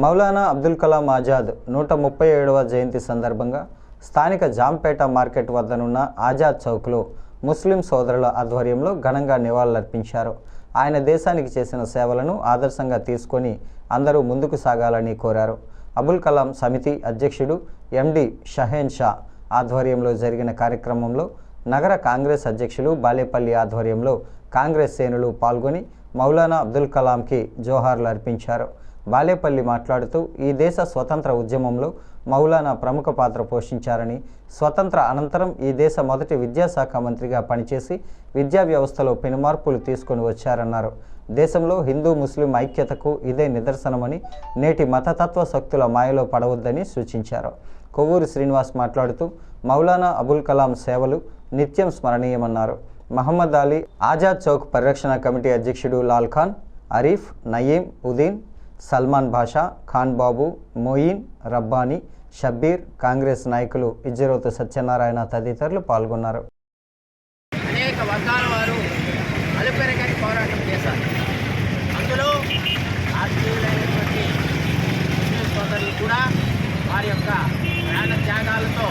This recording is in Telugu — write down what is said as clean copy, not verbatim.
మౌలానా అబ్దుల్ కలాం ఆజాద్ 137వ జయంతి సందర్భంగా స్థానిక జాంపేట మార్కెట్ వద్దనున్న ఆజాద్ చౌక్లో ముస్లిం సోదరుల ఆధ్వర్యంలో ఘనంగా నివాళులర్పించారు. ఆయన దేశానికి చేసిన సేవలను ఆదర్శంగా తీసుకొని అందరూ ముందుకు సాగాలని కోరారు. అబుల్ కలాం సమితి అధ్యక్షుడు ఎండి షహేన్ షా ఆధ్వర్యంలో జరిగిన కార్యక్రమంలో నగర కాంగ్రెస్ అధ్యక్షులు బాలేపల్లి ఆధ్వర్యంలో కాంగ్రెస్ శ్రేణులు పాల్గొని మౌలానా అబ్దుల్ కలాంకి జోహార్లు అర్పించారు. బాలేపల్లి మాట్లాడుతూ ఈ దేశ స్వతంత్ర ఉద్యమంలో మౌలానా ప్రముఖ పాత్ర పోషించారని, స్వతంత్ర అనంతరం ఈ దేశ మొదటి విద్యాశాఖ మంత్రిగా పనిచేసి విద్యా వ్యవస్థలో పెనుమార్పులు తీసుకొని వచ్చారన్నారు. దేశంలో హిందూ ముస్లిం ఐక్యతకు ఇదే నిదర్శనమని, నేటి మతతత్వ శక్తుల మాయలో పడవద్దని సూచించారు. కొవ్వూరి శ్రీనివాస్ మాట్లాడుతూ మౌలానా అబుల్ కలాం సేవలు నిత్యం స్మరణీయమన్నారు. మహమ్మద్ అలీ ఆజాద్ చౌక్ పరిరక్షణ కమిటీ అధ్యక్షుడు లాల్ ఖాన్, అరీఫ్, నయీం, ఉదీన్, సల్మాన్ బాషా, ఖాన్ బాబు, మొయిన్, రబ్బానీ, షబ్బీర్, కాంగ్రెస్ నాయకులు ఇజ్జరోతు సత్యనారాయణ తదితరులు పాల్గొన్నారు. అనేక వర్గాల వారు అలుపెరగని పోరాటం చేశారు. అందులో రాజకీయులైనటువంటి ముస్లిం సోదరులు కూడా వారి యొక్క ప్రాణ త్యాగాలతో